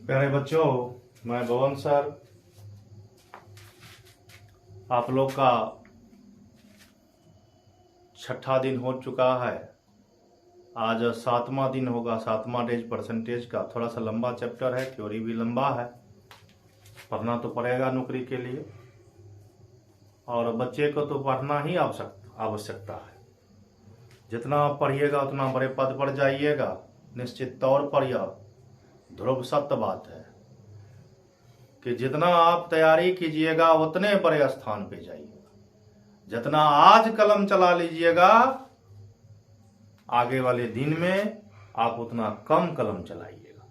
प्यारे बच्चों, मैं भवन सर आप लोग का छठा दिन हो चुका है। आज 7वां दिन होगा, 7वां डेज परसेंटेज का। थोड़ा सा लंबा चैप्टर है, थ्योरी भी लंबा है, पढ़ना तो पड़ेगा नौकरी के लिए, और बच्चे को तो पढ़ना ही आवश्यकता है। जितना आप पढ़िएगा उतना बड़े पद पर जाइएगा। निश्चित तौर पर यह ध्रुव सत्य बात है कि जितना आप तैयारी कीजिएगा उतने बड़े स्थान पे जाइएगा। जितना आज कलम चला लीजिएगा, आगे वाले दिन में आप उतना कम कलम चलाइएगा।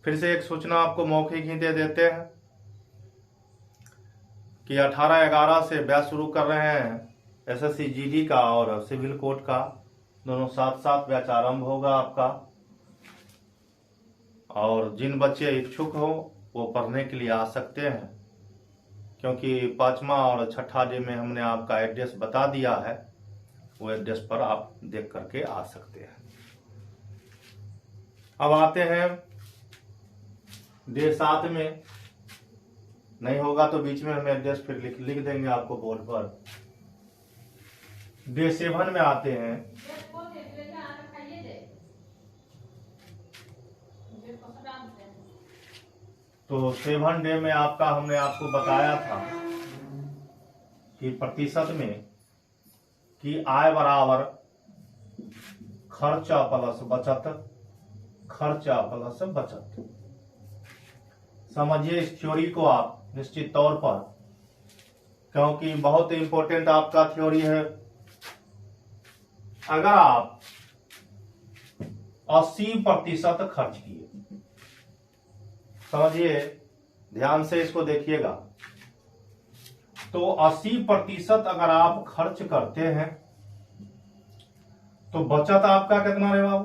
फिर से एक सूचना आपको मौखिक ही दे देते हैं कि 18/11 से बैच शुरू कर रहे हैं। एसएससी जीडी का और सिविल कोर्ट का दोनों साथ साथ बैच आरंभ होगा आपका। और जिन बच्चे इच्छुक हो वो पढ़ने के लिए आ सकते हैं, क्योंकि 5वां और छठा डे में हमने आपका एड्रेस बता दिया है। वो एड्रेस पर आप देख करके आ सकते हैं। अब आते हैं डे 7 में। नहीं होगा तो बीच में हम एड्रेस फिर लिख देंगे आपको बोर्ड पर। डे 7 में आते हैं। तो 7 डे में हमने आपको बताया था कि प्रतिशत में कि आय बराबर खर्चा प्लस बचत, खर्चा प्लस बचत। समझिए इस थ्योरी को आप निश्चित तौर पर, क्योंकि बहुत इंपॉर्टेंट आपका थ्योरी है। अगर आप 80% खर्च किए, समझिए ध्यान से इसको देखिएगा, तो 80% अगर आप खर्च करते हैं तो बचत आपका कितना रहेगा?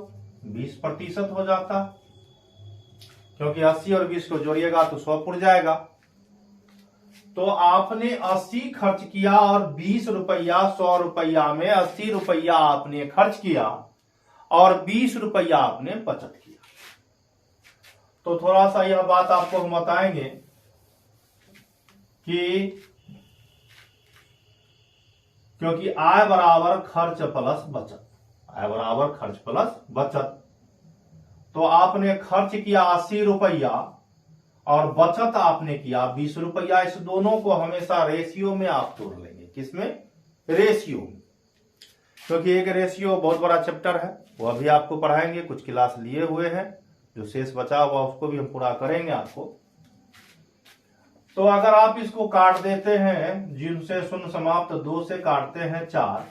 20% हो जाता, क्योंकि 80 और 20 को जोड़िएगा तो 100 पुर जाएगा। तो आपने 80 खर्च किया और 20 रुपया 100 रुपया में 80 रुपया आपने खर्च किया और 20 रुपया आपने बचत किया। तो थोड़ा सा यह बात आपको हम बताएंगे कि क्योंकि आय बराबर खर्च प्लस बचत, आय बराबर खर्च प्लस बचत। तो आपने खर्च किया 80 रुपया और बचत आपने किया 20 रुपया। इस दोनों को हमेशा रेशियो में आप तोड़ लेंगे। किसमें? रेशियो में, क्योंकि एक रेशियो बहुत बड़ा चैप्टर है, वो अभी आपको पढ़ाएंगे। कुछ क्लास लिए हुए हैं, जो शेष बचा हुआ उसको भी हम पूरा करेंगे आपको। तो अगर आप इसको काट देते हैं, जिनसे शून्य समाप्त 2 से काटते हैं 4,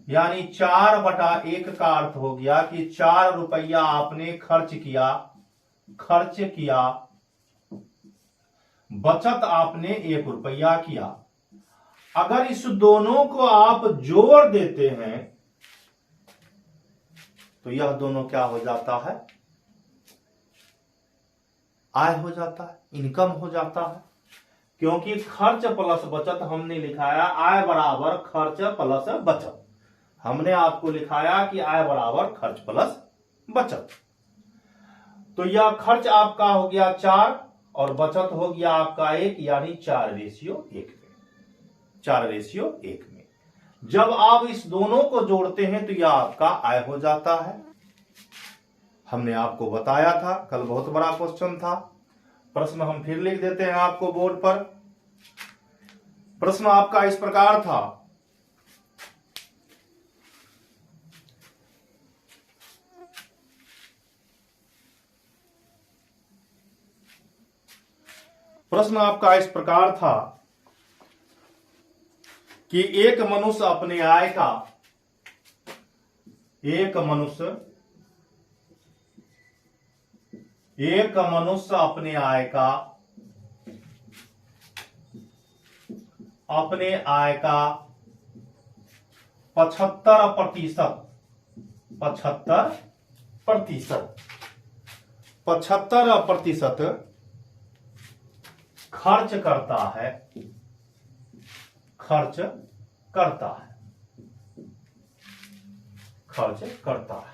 यानी 4/1 का अर्थ हो गया कि 4 रुपया आपने खर्च किया, बचत आपने 1 रुपया किया। अगर इस दोनों को आप जोड़ देते हैं तो यह दोनों क्या हो जाता है? आय हो जाता है, इनकम हो जाता है। क्योंकि खर्च प्लस बचत हमने लिखाया आय बराबर खर्च प्लस बचत। हमने आपको लिखाया कि आय बराबर खर्च प्लस बचत। तो यह खर्च आपका हो गया 4 और बचत हो गया आपका 1, यानी 4:1 में, 4:1 में। जब आप इस दोनों को जोड़ते हैं तो यह आपका आय हो जाता है। हमने आपको बताया था, कल बहुत बड़ा क्वेश्चन था। प्रश्न हम फिर लिख देते हैं आपको बोर्ड पर। प्रश्न आपका इस प्रकार था, प्रश्न आपका इस प्रकार था कि एक मनुष्य अपने आय का, एक मनुष्य अपने आय का 75% खर्च करता है।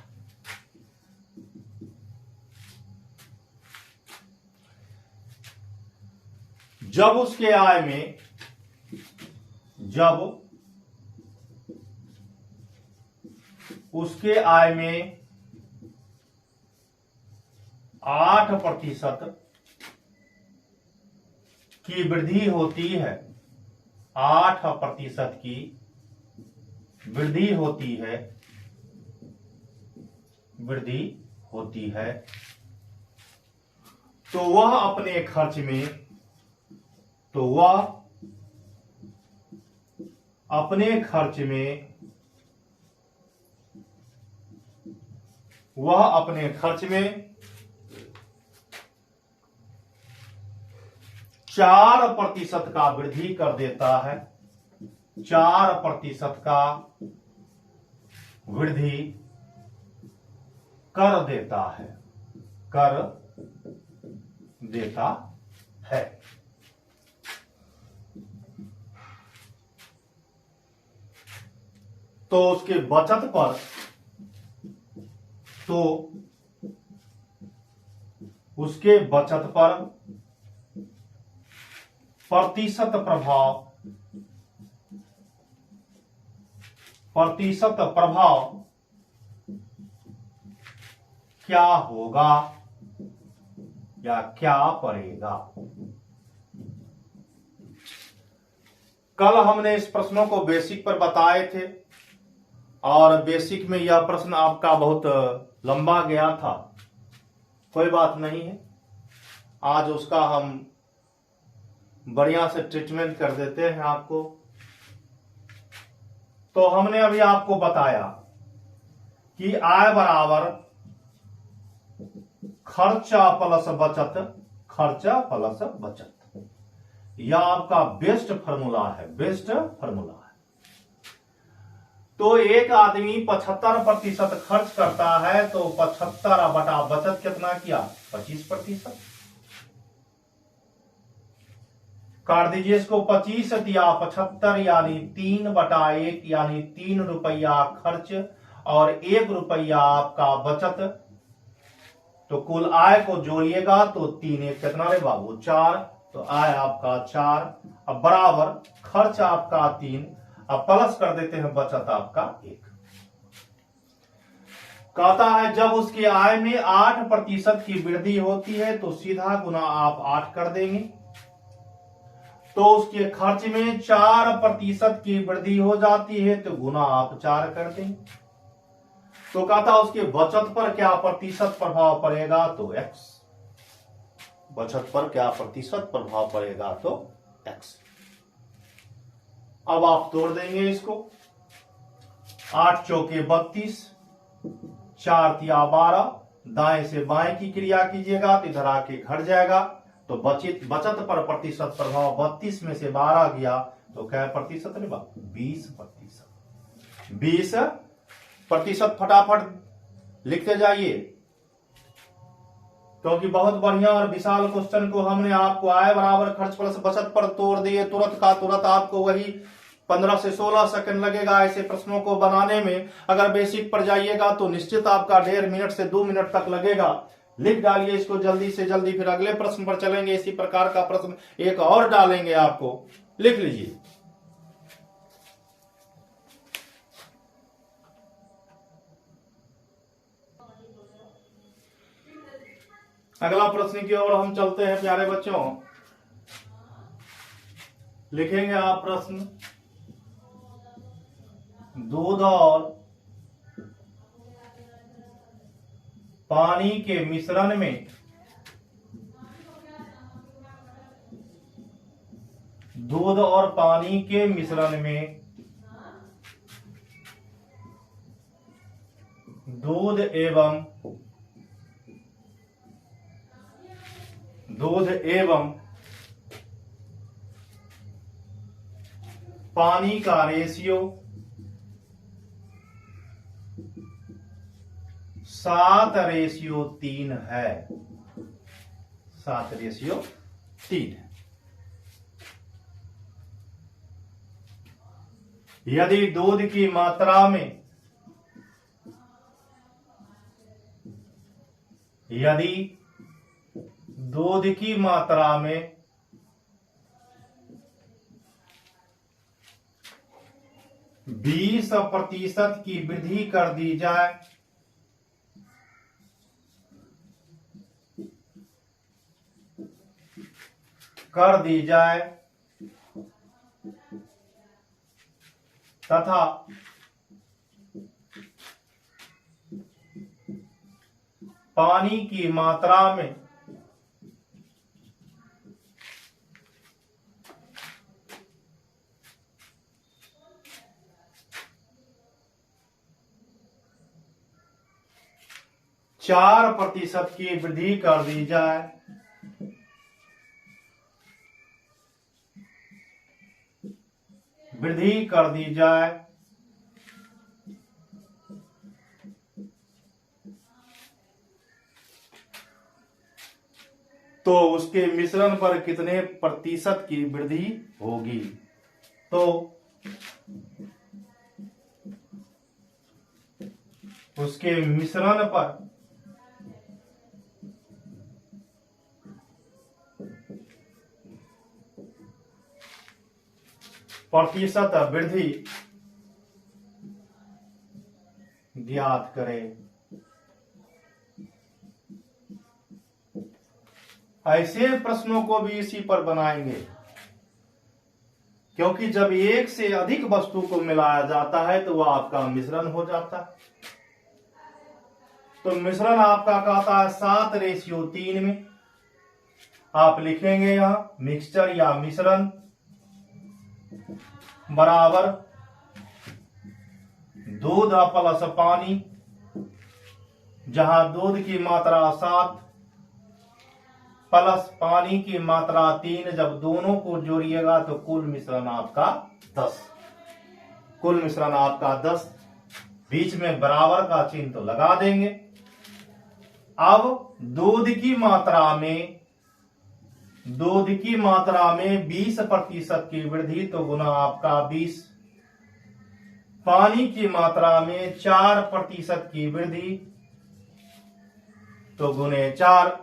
जब उसके आय में, जब उसके आय में 8% की वृद्धि होती है, 8% की वृद्धि होती है, वृद्धि होती है, तो वह अपने खर्च में, तो वह अपने खर्च में, वह अपने खर्च में 4% का वृद्धि कर देता है, 4% का वृद्धि कर देता है, कर देता है। तो उसके बचत पर, तो उसके बचत पर प्रतिशत प्रभाव, प्रतिशत प्रभाव क्या होगा या क्या पड़ेगा। कल हमने इस प्रश्नों को बेसिक पर बताए थे और बेसिक में यह प्रश्न आपका बहुत लंबा गया था, कोई बात नहीं है, आज उसका हम बढ़िया से ट्रीटमेंट कर देते हैं आपको। तो हमने अभी आपको बताया कि आय बराबर खर्चा प्लस बचत, खर्चा प्लस बचत, यह आपका बेस्ट फार्मूला है, बेस्ट फार्मूला है। तो एक आदमी 75% खर्च करता है, तो 75 बटा बचत कितना किया, 25%। काट दीजिए इसको, 25 या 75 यानी 3/1 यानी 3 रुपया खर्च और 1 रुपया आपका बचत। तो कुल आय को जोड़िएगा तो 3 1 कितना रे बाबू 4, तो आय आपका 4, अब बराबर खर्च आपका 3, अब प्लस कर देते हैं बचत आपका 1। कहता है जब उसकी आय में 8% की वृद्धि होती है तो सीधा गुना आप 8 कर देंगे, तो उसके खर्च में 4% की वृद्धि हो जाती है तो गुना आप 4 कर देंगे। तो कहता उसके बचत पर क्या प्रतिशत प्रभाव पड़ेगा, तो x, बचत पर क्या प्रतिशत प्रभाव पड़ेगा, तो x। अब आप तोड़ देंगे इसको, 8 चौके 32, 4 तिया 12, दाएं से बाएं की क्रिया कीजिएगा तो इधर आके घट जाएगा। तो बचत पर प्रतिशत प्रभाव 32 में से 12 गया तो क्या प्रतिशत रे बाप, 20%। 20% फटाफट लिखते जाइए, क्योंकि बहुत बढ़िया और विशाल क्वेश्चन को हमने आपको आय बराबर खर्च प्लस बचत पर तोड़ दिए, तुरंत का तुरंत। आपको वही 15 से 16 सेकंड लगेगा ऐसे प्रश्नों को बनाने में। अगर बेसिक पर जाइएगा तो निश्चित आपका 1.5 मिनट से 2 मिनट तक लगेगा। लिख डालिए इसको जल्दी से जल्दी, फिर अगले प्रश्न पर चलेंगे। इसी प्रकार का प्रश्न एक और डालेंगे, आपको लिख लीजिए। अगला प्रश्न की ओर हम चलते हैं प्यारे बच्चों। लिखेंगे आप प्रश्न, दूध और पानी के मिश्रण में दूध और पानी के मिश्रण में दूध एवं पानी का रेशियो 7:3 है, 7:3 है। यदि दूध की मात्रा में, यदि दूध की मात्रा में 20% की वृद्धि कर दी जाए तथा पानी की मात्रा में 4% की वृद्धि कर दी जाए। तो उसके मिश्रण पर कितने प्रतिशत की वृद्धि होगी? तो उसके मिश्रण पर प्रतिशत वृद्धि ज्ञात करें। ऐसे प्रश्नों को भी इसी पर बनाएंगे, क्योंकि जब एक से अधिक वस्तु को मिलाया जाता है तो वह आपका मिश्रण हो जाता है। तो मिश्रण आपका कहता है 7:3 में। आप लिखेंगे यहां मिक्सचर या मिश्रण बराबर दूध प्लस पानी, जहां दूध की मात्रा 7 प्लस पानी की मात्रा 3, जब दोनों को जोड़िएगा तो कुल मिश्रण आपका 10। कुल मिश्रण आपका 10। बीच में बराबर का चिन्ह तो लगा देंगे। अब दूध की मात्रा में 20% की वृद्धि तो गुना आपका 20। पानी की मात्रा में 4% की वृद्धि तो गुने 4।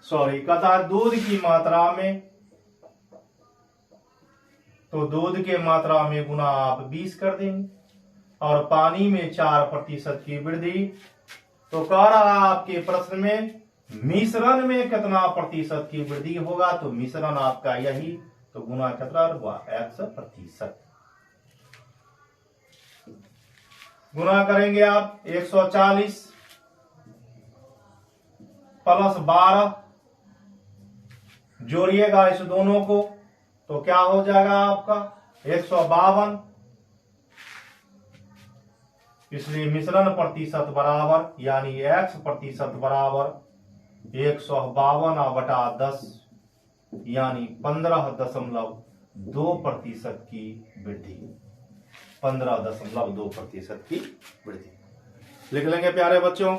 कहता दूध की मात्रा में, तो दूध के मात्रा में गुना आप 20 कर देंगे, और पानी में 4% की वृद्धि। तो कह रहा है आपके प्रश्न में मिश्रण में कितना प्रतिशत की वृद्धि होगा? तो मिश्रण आपका यही, तो गुना कितना हुआ? 100%। गुना करेंगे आप 140 प्लस 12, जोड़िएगा इस दोनों को तो क्या हो जाएगा आपका? 152। इसलिए मिश्रण प्रतिशत बराबर, यानी X% बराबर 152/10, यानी 15.2% की वृद्धि। 15.2% की वृद्धि लिख लेंगे प्यारे बच्चों।